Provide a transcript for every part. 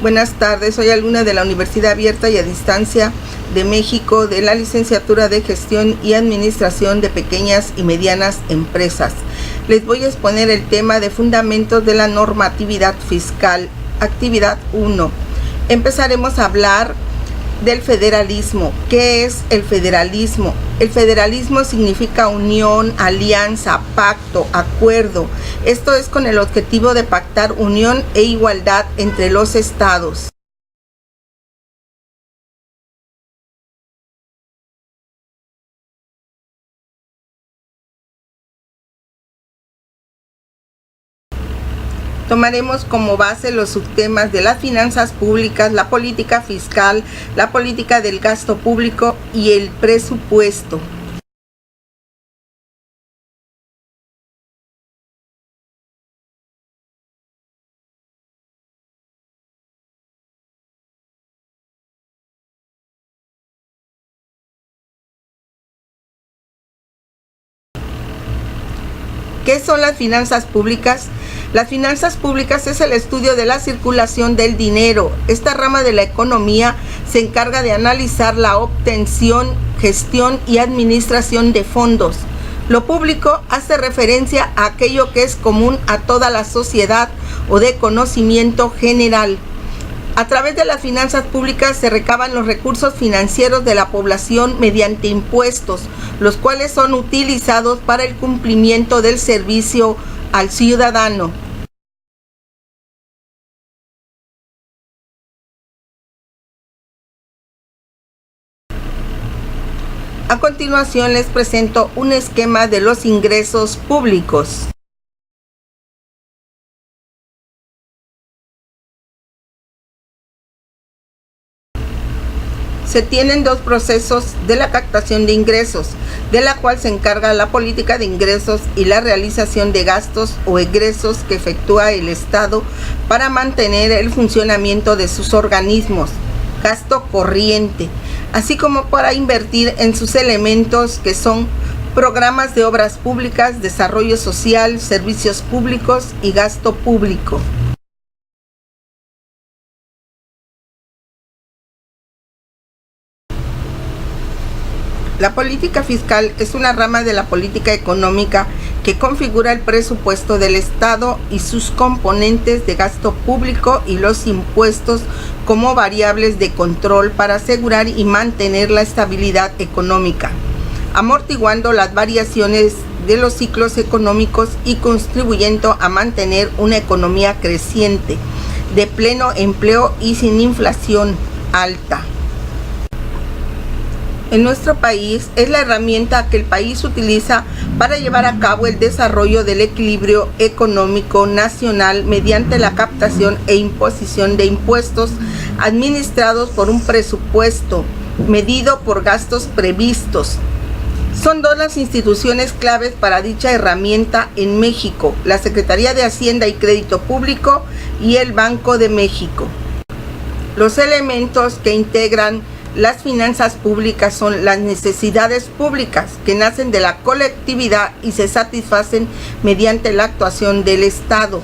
Buenas tardes, soy alumna de la Universidad Abierta y a Distancia de México de la Licenciatura de Gestión y Administración de Pequeñas y Medianas Empresas. Les voy a exponer el tema de fundamentos de la normatividad fiscal, actividad 1. Empezaremos a hablar del federalismo. ¿Qué es el federalismo? El federalismo significa unión, alianza, pacto, acuerdo. Esto es con el objetivo de pactar unión e igualdad entre los estados. Tomaremos como base los subtemas de las finanzas públicas, la política fiscal, la política del gasto público y el presupuesto. ¿Qué son las finanzas públicas? Las finanzas públicas es el estudio de la circulación del dinero. Esta rama de la economía se encarga de analizar la obtención, gestión y administración de fondos. Lo público hace referencia a aquello que es común a toda la sociedad o de conocimiento general. A través de las finanzas públicas se recaban los recursos financieros de la población mediante impuestos, los cuales son utilizados para el cumplimiento del servicio al ciudadano. A continuación les presento un esquema de los ingresos públicos. Se tienen dos procesos de la captación de ingresos, de la cual se encarga la política de ingresos y la realización de gastos o egresos que efectúa el Estado para mantener el funcionamiento de sus organismos, gasto corriente, así como para invertir en sus elementos que son programas de obras públicas, desarrollo social, servicios públicos y gasto público. La política fiscal es una rama de la política económica que configura el presupuesto del Estado y sus componentes de gasto público y los impuestos como variables de control para asegurar y mantener la estabilidad económica, amortiguando las variaciones de los ciclos económicos y contribuyendo a mantener una economía creciente, de pleno empleo y sin inflación alta. En nuestro país es la herramienta que el país utiliza para llevar a cabo el desarrollo del equilibrio económico nacional mediante la captación e imposición de impuestos administrados por un presupuesto medido por gastos previstos. Son dos las instituciones claves para dicha herramienta en México: la Secretaría de Hacienda y Crédito Público y el Banco de México. Los elementos que integran las finanzas públicas son las necesidades públicas que nacen de la colectividad y se satisfacen mediante la actuación del Estado.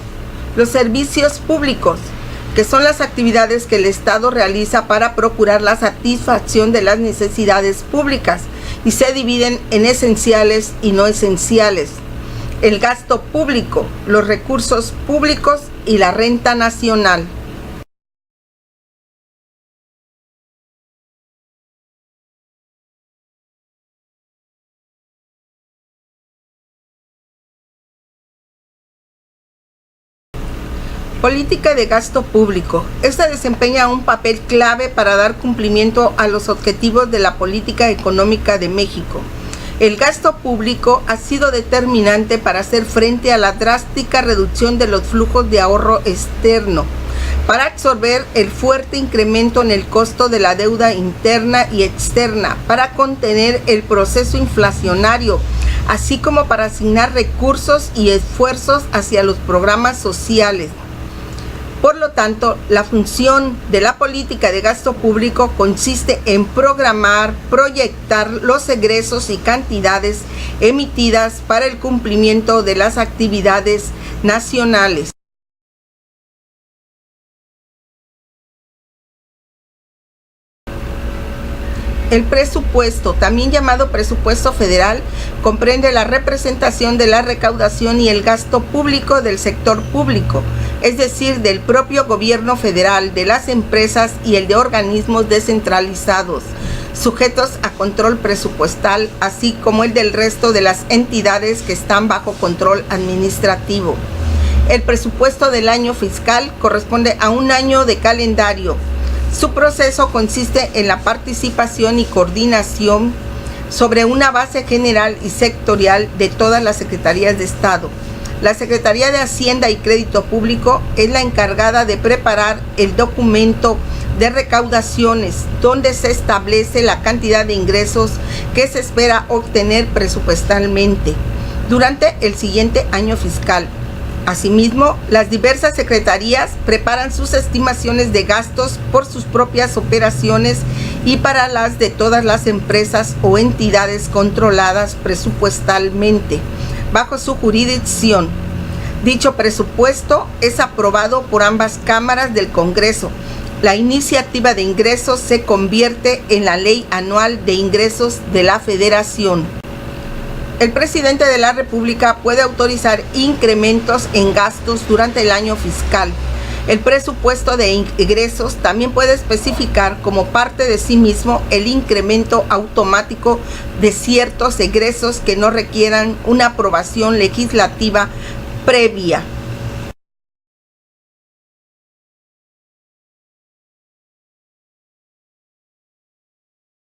Los servicios públicos, que son las actividades que el Estado realiza para procurar la satisfacción de las necesidades públicas y se dividen en esenciales y no esenciales. El gasto público, los recursos públicos y la renta nacional. Política de gasto público. Esta desempeña un papel clave para dar cumplimiento a los objetivos de la política económica de México. El gasto público ha sido determinante para hacer frente a la drástica reducción de los flujos de ahorro externo, para absorber el fuerte incremento en el costo de la deuda interna y externa, para contener el proceso inflacionario, así como para asignar recursos y esfuerzos hacia los programas sociales. Por lo tanto, la función de la política de gasto público consiste en programar, proyectar los egresos y cantidades emitidas para el cumplimiento de las actividades nacionales. El presupuesto, también llamado presupuesto federal, comprende la representación de la recaudación y el gasto público del sector público, es decir, del propio gobierno federal, de las empresas y el de organismos descentralizados, sujetos a control presupuestal, así como el del resto de las entidades que están bajo control administrativo. El presupuesto del año fiscal corresponde a un año de calendario. Su proceso consiste en la participación y coordinación sobre una base general y sectorial de todas las secretarías de Estado. La Secretaría de Hacienda y Crédito Público es la encargada de preparar el documento de recaudaciones, donde se establece la cantidad de ingresos que se espera obtener presupuestalmente durante el siguiente año fiscal. Asimismo, las diversas secretarías preparan sus estimaciones de gastos por sus propias operaciones y para las de todas las empresas o entidades controladas presupuestalmente bajo su jurisdicción. Dicho presupuesto es aprobado por ambas cámaras del Congreso. La iniciativa de ingresos se convierte en la Ley Anual de Ingresos de la Federación. El presidente de la República puede autorizar incrementos en gastos durante el año fiscal. El presupuesto de ingresos también puede especificar como parte de sí mismo el incremento automático de ciertos egresos que no requieran una aprobación legislativa previa.